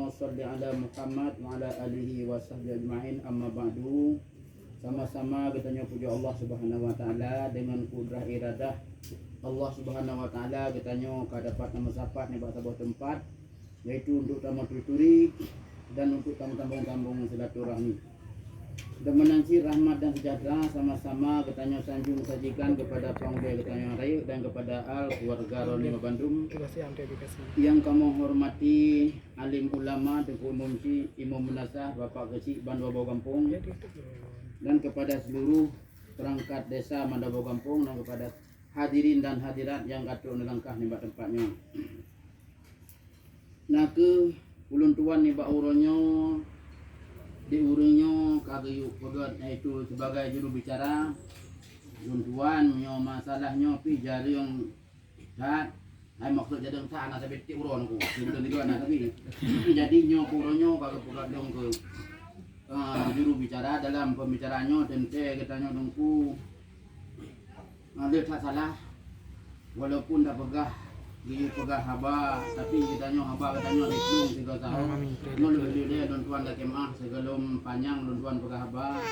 Allahumma sholli ala Muhammad wa ala alihi wa sahbihi ajma'in, amma ba'du. Sama-sama kita puja Allah Subhanahu wa taala dengan kudrah iradah Allah Subhanahu wa taala. Kita dapat nama sapat ni sebuah tempat, yaitu untuk tamu tuturi dan untuk tamu-tamu silaturahmi. Dan menanti rahmat dan sejahtera sama-sama kita sanjung sajikan kepada Pangdai kita Rayu dan kepada al keluarga Roni Bandung yang kamu hormati, alim ulama, Tengku Umumci, Imam Menasah, Bapak Kecik Bandua Kampung, dan kepada seluruh perangkat desa Mandabo Kampung, dan kepada hadirin dan hadirat yang katuk nelangkah ni tempatnya. Nah ke ulun tuan ni bak uronyo diurunyo kagayuk pegat, yaitu sebagai juru bicara ulun tuan nyo masalahnya pi jari yang tak ai maksud jadi tak ana sabit uron ku betul itu ana tapi jadi nyo uronyo kagak pegat dong ke juru bicara dalam pembicaraannya tente katanya dongku ada tak salah walaupun tak pegah dia pegah haba, tapi katanya haba katanya liklung 3 tahun no lebih dia don tuan dah kemah segelum panjang don tuan pegah haba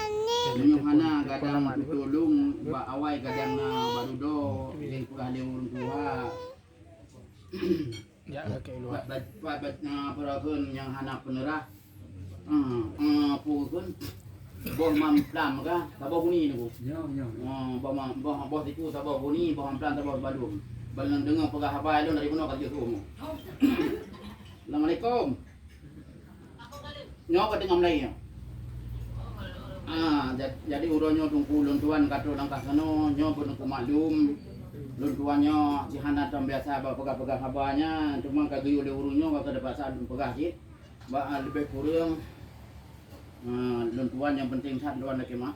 menyuhana kadang tutulung ba awai kadang na barudo yang pegah dia urang tua ya okey luar bat perakeun yang hana penerah pukun boh mamplam ka tabo buni ni ku boh tiku tabo buni boh mamplam tabo badung balang dengar pegah habai lu dari mana kat tu mu. Assalamualaikum. Nyo ka tengah Melayu. Jadi uronyo tungku lun tuan kato langkah sono nyo pun ku maklum. Lun tuannya si Hana tam biasa ba pegah-pegah habanya, cuma kageu le urunyo ka dapat saat pegah sih. Ba lebih kurang lun tuan yang penting saat tuan nak kemah.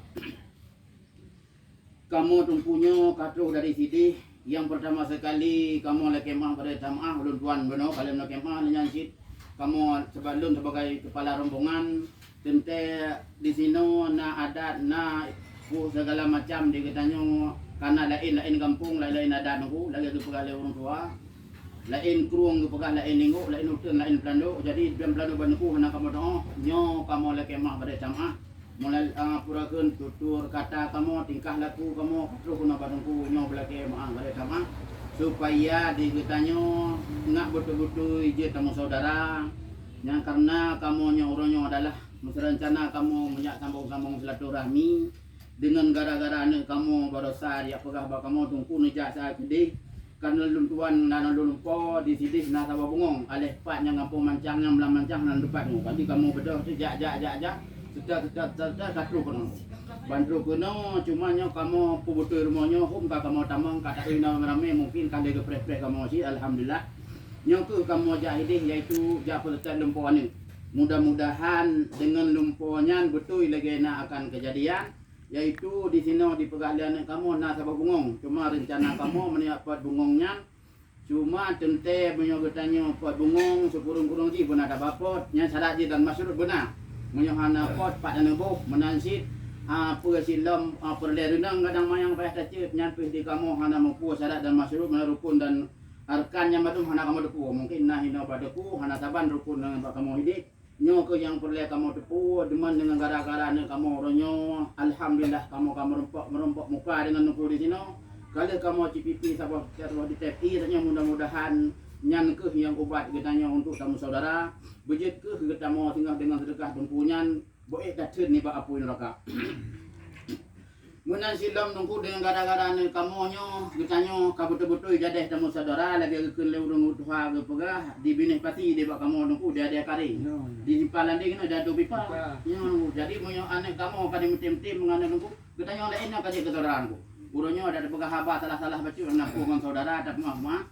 Kamu tungkunya kato dari sini. Yang pertama sekali kamu nak kemah pada jamaah ulun tuan beno kalian nak kemah nyansit kamu sebelum sebagai kepala rombongan tente di sini na adat na segala macam dikatanya karena lain kampung lain adat aku lagi tu pegah orang tua lain kruang pegah lain minggu lain utun lain pelando jadi dalam pelando banku hana kamu doa nyo kamu nak kemah pada jamaah mulai purakeun tutur kata kamu tingkah laku kamu terus guna badungku nyo belake maang bare sama supaya diketanyo ngak betul-betul ije tamu saudara yang karena kamu nyo uronyo adalah rencana kamu menyak sambung-sambung silaturahmi dengan gara-gara ane kamu barosa ya pegah ba kamu tungku nejak sa gede karena lun tuan nana lun po di sini na sabah bungong aleh pat yang kampung mancang yang belah mancang nan depanmu tapi kamu bedah jak sudah katru kono bandru kono cuma nyo kamu pubutu rumahnya hum ka kamu tamang kata ina rame mungkin kan de preh kamu sih alhamdulillah nyo ke kamu jahidih yaitu ja peletan lumpuan ni mudah-mudahan dengan lumpuannya betul lagi na akan kejadian yaitu di sini di pegalian kamu na sabah bungong cuma rencana kamu meniap pot bungongnya cuma tente menyogetannya pot bungong sepurung-kurung ji pun ada bapot nya salah ji dan masyhur benar menyohana pot pak dan boh menansit apa silam perlerunang kadang mayang payah tacut nyampe di kamu hana mampu syarat dan masyhur rukun dan arkan yang madum hana kamu depu mungkin nah hina padaku hana saban rukun dengan pak kamu hidik nyo ke yang perle kamu depu deman dengan gara-gara kamu ronyo alhamdulillah kamu merempok muka dengan nuku di sini kalau kamu cipipi sabah di tepi tanya mudah-mudahan nyan ke yang ubat katanya untuk tamu saudara bejit ke kita mau tinggal dengan sedekah tumpunyan boleh datun ni bak apuin neraka munan silam nunggu dengan gara-gara ni kamonyo katanya ka betul-betul jadah tamu saudara lagi ke leurung utuha ke pegah di binih pati di bak kamu nunggu dia ada kari di simpalan dia kena jatuh pipa jadi munyo anak kamu pada tim-tim mengana nunggu katanya lain nak kaji kesaudaraanku uronyo ada pegah haba salah-salah baca nak dengan saudara ada mah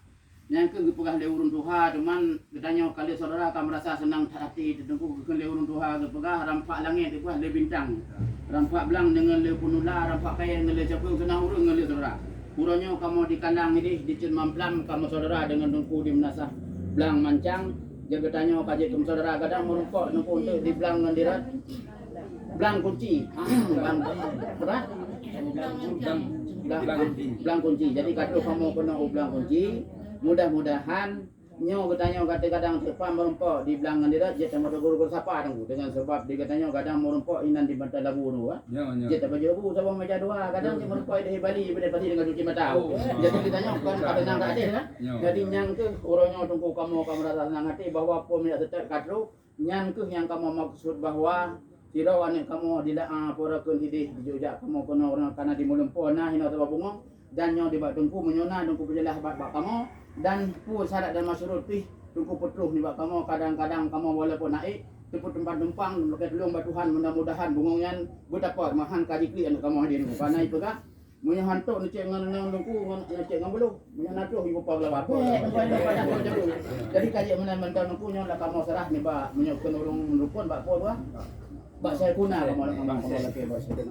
yang ke pegah le urun tuha cuman katanya kali saudara akan merasa senang hati ditunggu ke le urun tuha ke pegah rampak langit ke le bintang rampak belang dengan le punula rampak kaya dengan le capung senang urun dengan le saudara uronyo kamu di kandang ini di cen mamplam kamu saudara dengan tungku di menasah belang mancang dia katanya kaji kamu saudara kadang merumpok nungku untuk di belang ngandirat belang kunci belang berat belang kunci jadi kata kamu kena belang kunci mudah-mudahan Nyo katanya kadang sepam merempok di belakang dia je sama guru-guru sapa tunggu dengan sebab dia katanya kadang merempok inan di mata labu nu je tak baju bu sama meja dua kadang je merempok di Bali pada pasti dengan cuci mata jadi kitanya kan kadang enggak ada kan jadi nyang ke orangnya tunggu kamu rasa nangati bahwa pun tidak tetap katru nyang ke yang kamu maksud bahwa tidak ane kamu tidak pura kun hidih dijujak kamu kono orang karena di mulumpo nah hina sebab bungong dan nyo di bak tungku menyona tungku berjelas bak kamu dan pu syarat dan masyurut pi tungku petruh ni bak kamu kadang-kadang kamu walaupun naik tepuk tempat tumpang lekat belum batuhan mudah-mudahan bungongnya betapa mahan kaji kli anak kamu hadir karena itu kah punya hantu ni cek ngan tungku cek ngan belum punya natuh ibu pa bela apa jadi kaji menan tungku nya lah kamu serah ni bak punya kenurung rupun bak po bak saya kuna kamu lagi bak saya